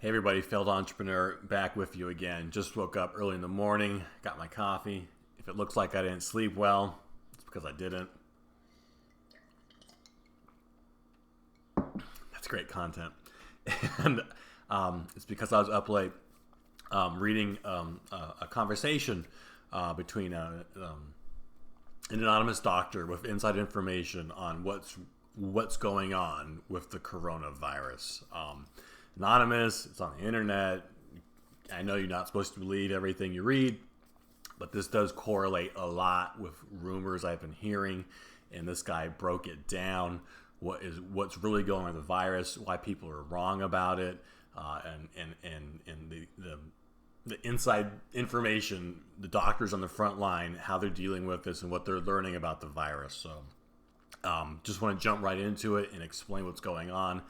Hey everybody, failed entrepreneur back with you again. Just woke up early in the morning, got my coffee. If it looks like I didn't sleep well, it's because I didn't. That's great content. And it's because I was up late reading a conversation between an anonymous doctor with inside information on what's going on with the coronavirus. Anonymous, it's on the internet. I know you're not supposed to believe everything you read, but this does correlate a lot with rumors I've been hearing, and this guy broke it down. What's really going on with the virus, why people are wrong about it, and the inside information, the doctors on the front line, how they're dealing with this and what they're learning about the virus. So just want to jump right into it and explain what's going on.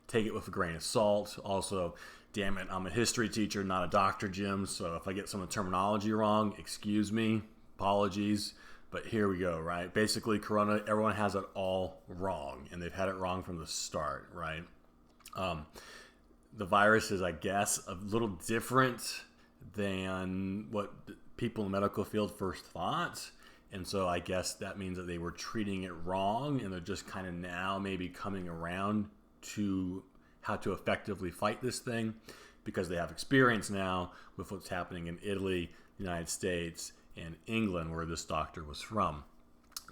Take it with a grain of salt. Also, damn it, I'm a history teacher, not a doctor, Jim. So if I get some of the terminology wrong, excuse me, apologies. But here we go, right? Basically, Corona, everyone has it all wrong, and they've had it wrong from the start, right? The virus is, I guess, a little different than what people in the medical field first thought. And so I guess that means that they were treating it wrong, and they're just kind of now maybe coming around to how to effectively fight this thing because they have experience now with what's happening in Italy, United States, and England, where this doctor was from.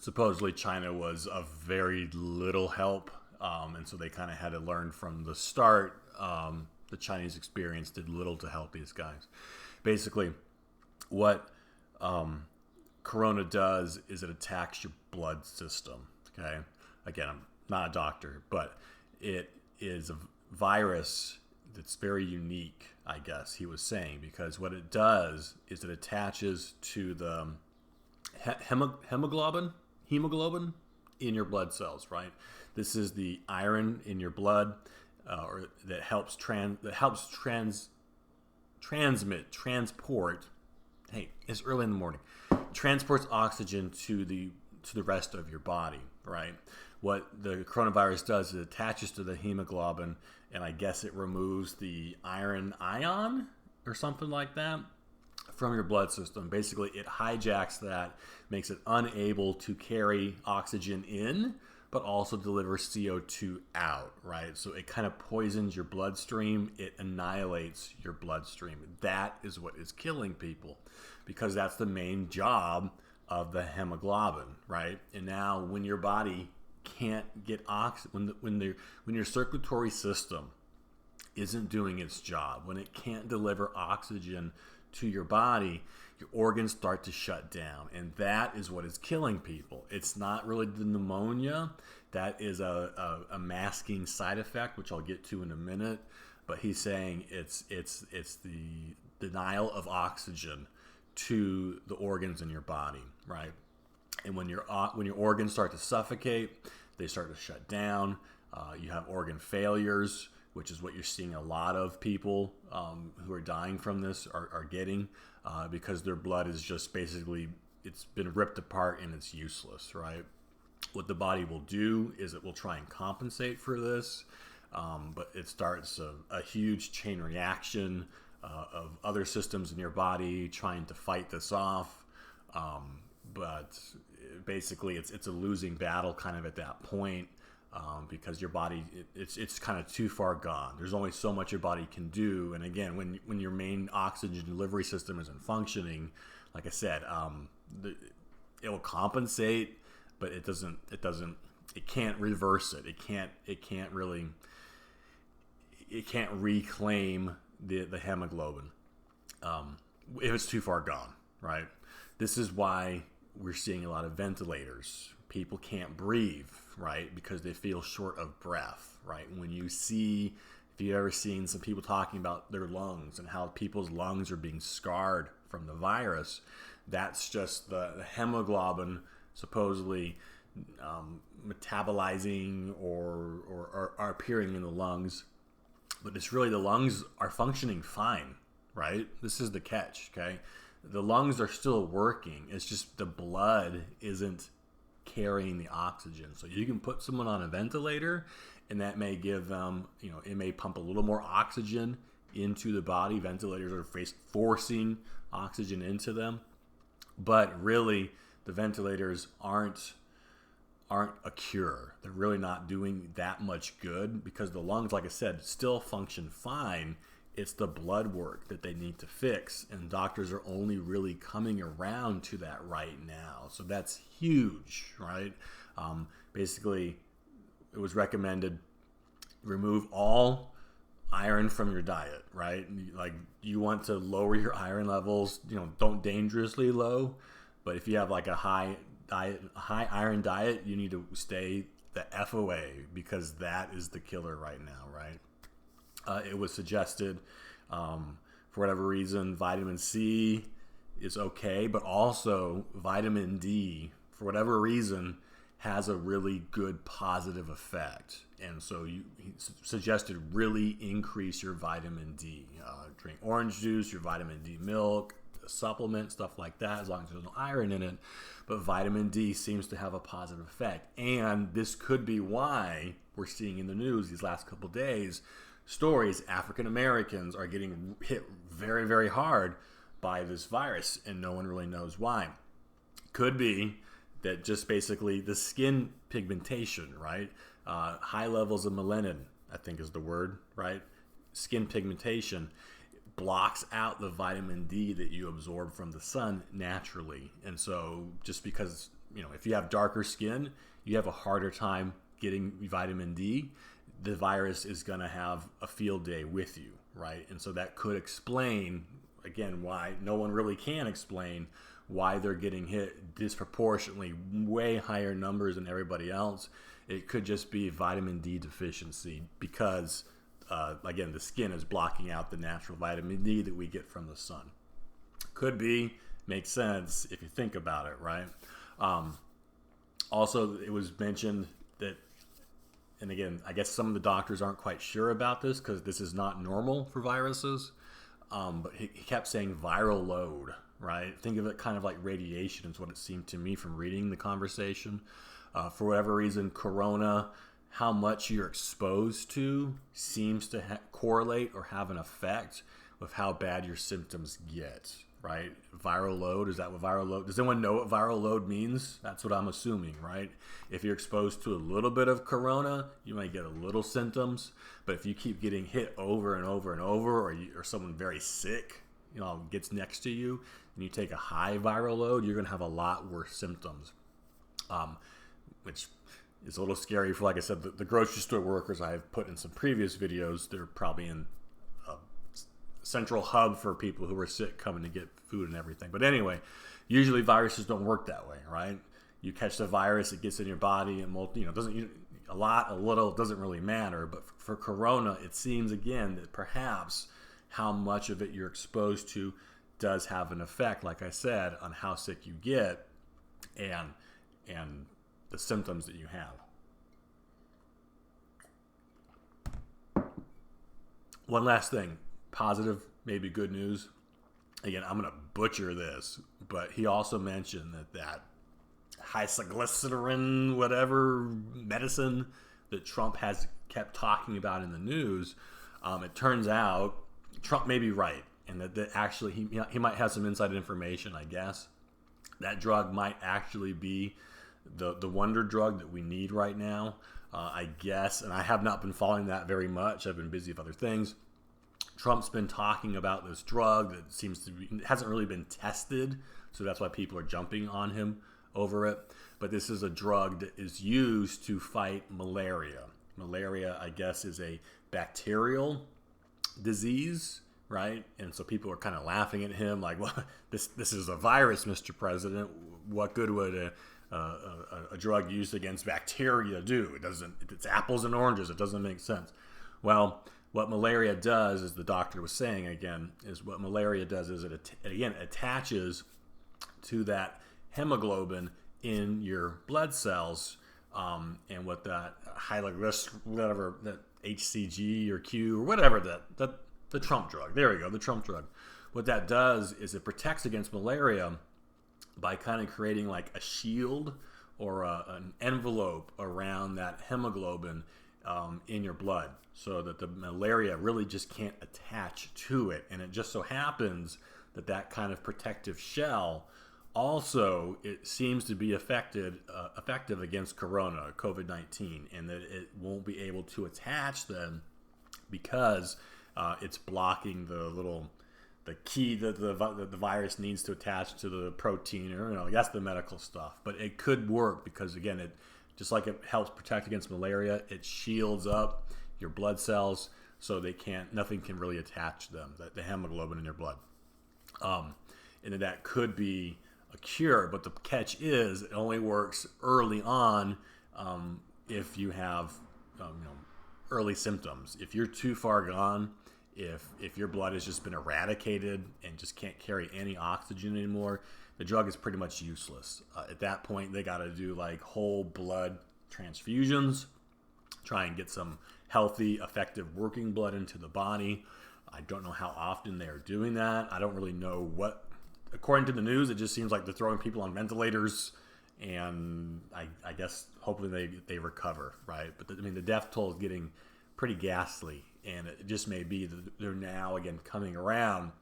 Supposedly China was of very little help, and so they kind of had to learn from the start. The Chinese experience did little to help these guys. Basically, what Corona does is it attacks your blood system. Okay, again, I'm not a doctor, but it is a virus that's very unique, I guess he was saying, because what it does is it attaches to the hemoglobin in your blood cells, right? This is the iron in your blood, or that helps transport. Hey, it's early in the morning. Transports oxygen to the rest of your body, right? What the coronavirus does is it attaches to the hemoglobin, and I guess it removes the iron ion or something like that from your blood system. Basically, it hijacks that, makes it unable to carry oxygen in, but also deliver CO2 out, right? So it kind of poisons your bloodstream. It annihilates your bloodstream. That is what is killing people, because that's the main job of the hemoglobin, right? And now when your body can't get oxygen, when your circulatory system isn't doing its job, when it can't deliver oxygen to your body, your organs start to shut down, and that is what is killing people. It's not really the pneumonia. That is a masking side effect, which I'll get to in a minute. But he's saying it's the denial of oxygen to the organs in your body, right? And when your organs start to suffocate, they start to shut down. You have organ failures, which is what you're seeing a lot of people who are dying from this are getting, because their blood is just basically, it's been ripped apart and it's useless, right? What the body will do is it will try and compensate for this, but it starts a huge chain reaction of other systems in your body trying to fight this off. But basically it's a losing battle kind of at that point, because your body, it's kind of too far gone. There's only so much your body can do. And again, when your main oxygen delivery system isn't functioning, like I said, it will compensate, but it can't reverse it. It can't reclaim the hemoglobin if it's too far gone, right? This is why we're seeing a lot of ventilators. People can't breathe, right? Because they feel short of breath, right? If you've ever seen some people talking about their lungs and how people's lungs are being scarred from the virus, that's just the hemoglobin supposedly metabolizing or are appearing in the lungs. But it's really the lungs are functioning fine, right? This is the catch, okay? The lungs are still working. It's just the blood isn't carrying the oxygen. So you can put someone on a ventilator, and that may give them, it may pump a little more oxygen into the body. Ventilators are forcing oxygen into them. But really, the ventilators aren't a cure. They're really not doing that much good because the lungs, like I said, still function fine. It's the blood work that they need to fix, and doctors are only really coming around to that right now. So that's huge, right? Basically, it was recommended remove all iron from your diet, right? Like, you want to lower your iron levels, don't dangerously low, but if you have like a high iron diet, you need to stay the F away because that is the killer right now, right? It was suggested, for whatever reason, vitamin C is okay, but also vitamin D, for whatever reason, has a really good positive effect. And so he suggested really increase your vitamin D. Drink orange juice, your vitamin D milk, a supplement, stuff like that, as long as there's no iron in it. But vitamin D seems to have a positive effect. And this could be why we're seeing in the news these last couple days stories African Americans are getting hit very, very hard by this virus, and no one really knows why. Could be that just basically the skin pigmentation, right? High levels of melanin, I think is the word, right? Skin pigmentation blocks out the vitamin D that you absorb from the sun naturally. And so just because, if you have darker skin, you have a harder time getting vitamin D, the virus is going to have a field day with you, right? And so that could explain, again, why no one really can explain why they're getting hit disproportionately, way higher numbers than everybody else. It could just be vitamin D deficiency because, again, the skin is blocking out the natural vitamin D that we get from the sun. Could be, makes sense if you think about it, right? Also, it was mentioned that, and again, I guess some of the doctors aren't quite sure about this because this is not normal for viruses, but he kept saying viral load, right? Think of it kind of like radiation is what it seemed to me from reading the conversation. For whatever reason, corona, how much you're exposed to seems to correlate or have an effect with how bad your symptoms get, right? Viral load, is that what viral load, does anyone know what viral load means? That's what I'm assuming, right? If you're exposed to a little bit of corona, you might get a little symptoms, but if you keep getting hit over and over and over, or someone very sick, gets next to you, and you take a high viral load, you're going to have a lot worse symptoms, which is a little scary for, like I said, the grocery store workers I've put in some previous videos. They're probably in a central hub for people who are sick coming to get food and everything. But anyway, usually viruses don't work that way, right? You catch the virus, it gets in your body, and doesn't, a lot, a little, doesn't really matter. But for corona, it seems again that perhaps how much of it you're exposed to does have an effect, like I said, on how sick you get and the symptoms that you have. One last thing, positive, maybe good news. Again, I'm going to butcher this, but he also mentioned that hydroxychloroquine, whatever medicine that Trump has kept talking about in the news, it turns out Trump may be right, and that actually he might have some inside information, I guess. That drug might actually be the wonder drug that we need right now, I guess. And I have not been following that very much. I've been busy with other things. Trump's been talking about this drug that hasn't really been tested, so that's why people are jumping on him over it. But this is a drug that is used to fight malaria. Malaria, I guess, is a bacterial disease, right? And so people are kind of laughing at him like, well, this is a virus, Mr. President. What good would a drug used against bacteria do? It's apples and oranges. It doesn't make sense. Well, what malaria does, as the doctor was saying again, is it attaches to that hemoglobin in your blood cells, and what that whatever that HCG or Q or whatever the Trump drug. There we go, the Trump drug. What that does is it protects against malaria by kind of creating like a shield or an envelope around that hemoglobin in your blood so that the malaria really just can't attach to it. And it just so happens that that kind of protective shell also, it seems to be effective against corona, COVID-19, and that it won't be able to attach then because it's blocking the key that the virus needs to attach to the protein, or that's the medical stuff. But it could work because, again, it just like it helps protect against malaria, it shields up your blood cells so nothing can really attach them, the hemoglobin in your blood. And that could be a cure, but the catch is it only works early on if you have early symptoms. If you're too far gone, if your blood has just been eradicated and just can't carry any oxygen anymore, the drug is pretty much useless. At that point, they got to do like whole blood transfusions, try and get some healthy, effective working blood into the body. I don't know how often they're doing that. I don't really know what. According to the news, it just seems like they're throwing people on ventilators, and I guess hopefully they recover, right? But the death toll is getting pretty ghastly, and it just may be that they're now again coming around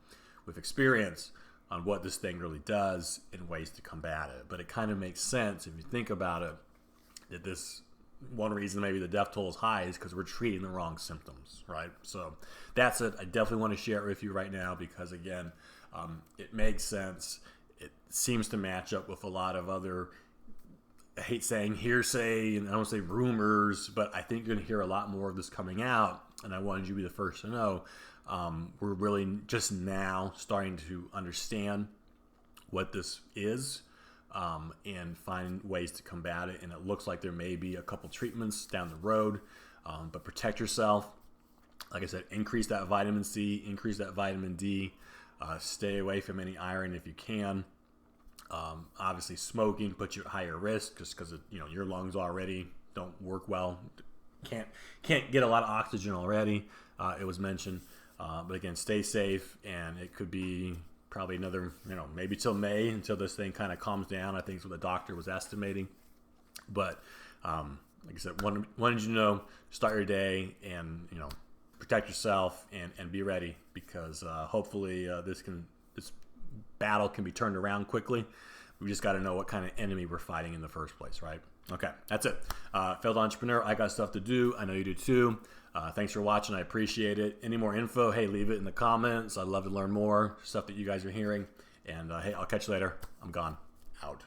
with experience on what this thing really does and ways to combat it. But it kind of makes sense if you think about it, that this one reason maybe the death toll is high is because we're treating the wrong symptoms, right? So that's it. I definitely want to share it with you right now because, again, it makes sense. It seems to match up with a lot of other, I hate saying hearsay, and I don't say rumors, but I think you're going to hear a lot more of this coming out, and I wanted you to be the first to know. We're really just now starting to understand what this is and find ways to combat it, and it looks like there may be a couple treatments down the road, but protect yourself. Like I said, increase that vitamin C, increase that vitamin D. Stay away from any iron if you can. Obviously, smoking puts you at higher risk just because your lungs already don't work well. Can't get a lot of oxygen already. It was mentioned, but again, stay safe. And it could be probably another, maybe till May until this thing kind of calms down. I think is what the doctor was estimating. But like I said, wanted you to know, start your day and protect yourself and be ready because hopefully this battle can be turned around quickly. We just got to know what kind of enemy we're fighting in the first place, right? Okay, that's it. Failed entrepreneur, I got stuff to do. I know you do too. Thanks for watching. I appreciate it. Any more info, hey, leave it in the comments. I'd love to learn more stuff that you guys are hearing. And hey, I'll catch you later. I'm gone. Out.